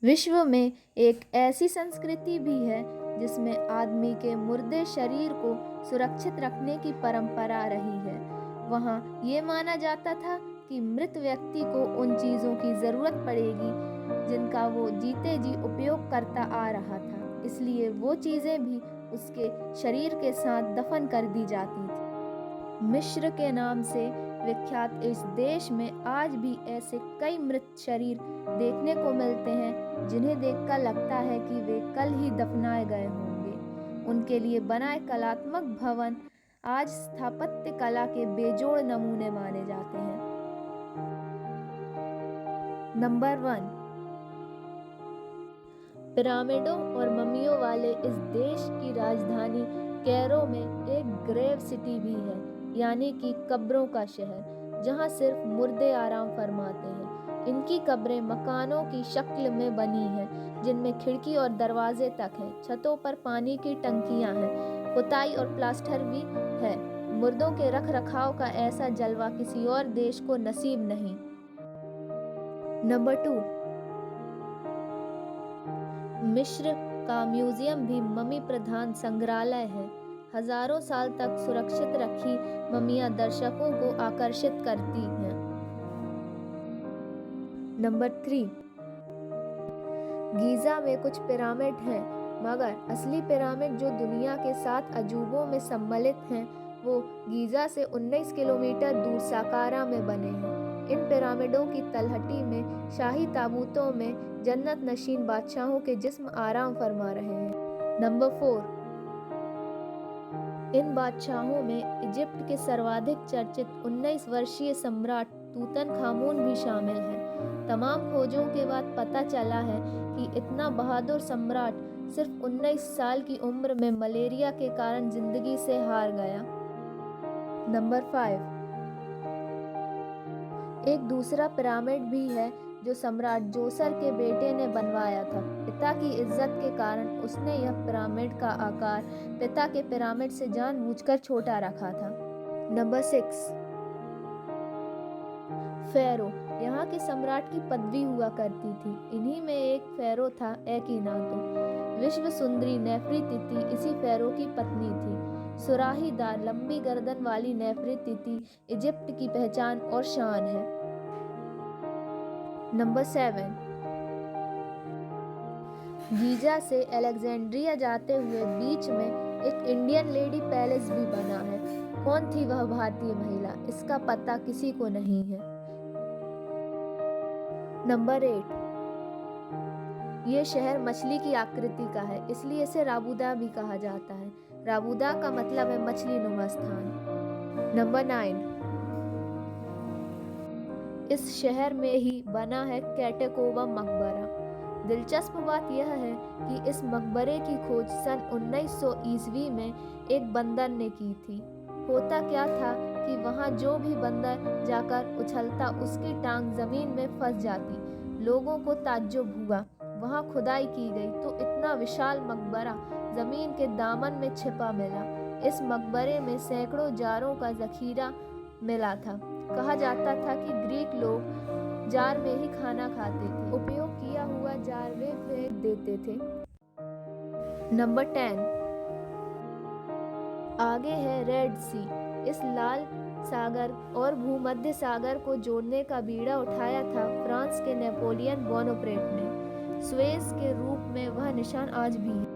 विश्व में एक ऐसी संस्कृति भी है जिसमें आदमी के मुर्दे शरीर को सुरक्षित रखने की परंपरा रही है। वहाँ ये माना जाता था कि मृत व्यक्ति को उन चीज़ों की ज़रूरत पड़ेगी जिनका वो जीते जी उपयोग करता आ रहा था, इसलिए वो चीज़ें भी उसके शरीर के साथ दफन कर दी जाती थी। मिस्र के नाम से विख्यात इस देश में आज भी ऐसे कई मृत शरीर देखने को मिलते हैं जिन्हें देखकर लगता है कि वे कल ही दफनाए गए होंगे। उनके लिए बनाए कलात्मक भवन आज स्थापत्य कला के बेजोड़ नमूने माने जाते हैं। नंबर 1, पिरामिडों और मम्मियों वाले इस देश की राजधानी कैरो में एक ग्रेव सिटी भी है, यानी कि कब्रों का शहर, जहां सिर्फ मुर्दे आराम फरमाते हैं। इनकी कब्रें मकानों की शक्ल में बनी हैं, जिनमें खिड़की और दरवाजे तक हैं। छतों पर पानी की टंकियां हैं, पुताई और प्लास्टर भी है। मुर्दों के रख रखाव का ऐसा जलवा किसी और देश को नसीब नहीं। नंबर 2, मिस्र का म्यूजियम भी मम्मी प्रधान संग्रहालय है। हजारों साल तक सुरक्षित रखी मम्मियां दर्शकों को आकर्षित करती हैं। नंबर 3, गीज़ा में कुछ पिरामिड हैं, मगर असली पिरामिड जो दुनिया के 7 अजूबों में सम्मिलित हैं, वो गीज़ा से 19 किलोमीटर दूर साकारा में बने हैं। इन पिरामिडों की तलहटी में शाही ताबूतों में जन्नत नशीन बादशाहों के जिस्म आराम फरमा रहे हैं। नंबर 4, इन बादशाहों में इजिप्ट के सर्वाधिक चर्चित 19 वर्षीय सम्राट तूतनखामून भी शामिल है। तमाम खोजों के बाद पता चला है कि इतना बहादुर सम्राट सिर्फ 19 साल की उम्र में मलेरिया के कारण जिंदगी से हार गया। नंबर 5, एक दूसरा पिरामिड भी है जो सम्राट जोसर के बेटे ने बनवाया था। पिता की इज्जत के कारण उसने यह पिरामिड का आकार पिता के पिरामिड से जानबूझकर छोटा रखा था। नंबर 6, फेरो, यहाँ के सम्राट की पदवी हुआ करती थी। इन्हीं में एक फेरो था एकीनातो। विश्व सुंदरी नेफरीतिति इसी फेरो की पत्नी थी। सुराहीदार लंबी गर्दन वाली नेफरीतिति इजिप्ट की पहचान और शान है। नंबर 7, गीजा से अलेक्जेंड्रिया जाते हुए बीच में एक इंडियन लेडी पैलेस भी बना है। कौन थी वह भारतीय महिला, इसका पता किसी को नहीं है। नंबर 8, ये शहर मछली की आकृति का है, इसलिए इसे राबूदा भी कहा जाता है। राबूदा का मतलब है मछली नुमा स्थान। नंबर 9, इस शहर में ही बना है कैटेकोबा मकबरा। दिलचस्प बात यह है कि इस मकबरे की खोज सन 1900 ईस्वी में एक बंदर ने की थी। होता क्या था कि वहाँ जो भी बंदर जाकर उछलता उसकी टांग जमीन में फंस जाती। लोगों को ताज्जुब हुआ। वहाँ खुदाई की गई तो इतना विशाल मकबरा जमीन के दामन में छिपा मिला। इस मकबरे में सैकड़ों जारों का जखीरा मिला था। कहा जाता था कि ग्रीक लोग जार में ही खाना खाते थे। उपयोग किया हुआ जार वे फेंक देते थे। नंबर 10, आगे है रेड सी। इस लाल सागर और भूमध्य सागर को जोड़ने का बीड़ा उठाया था फ्रांस के नेपोलियन बोनापार्ट ने। सुएज के रूप में वह निशान आज भी है।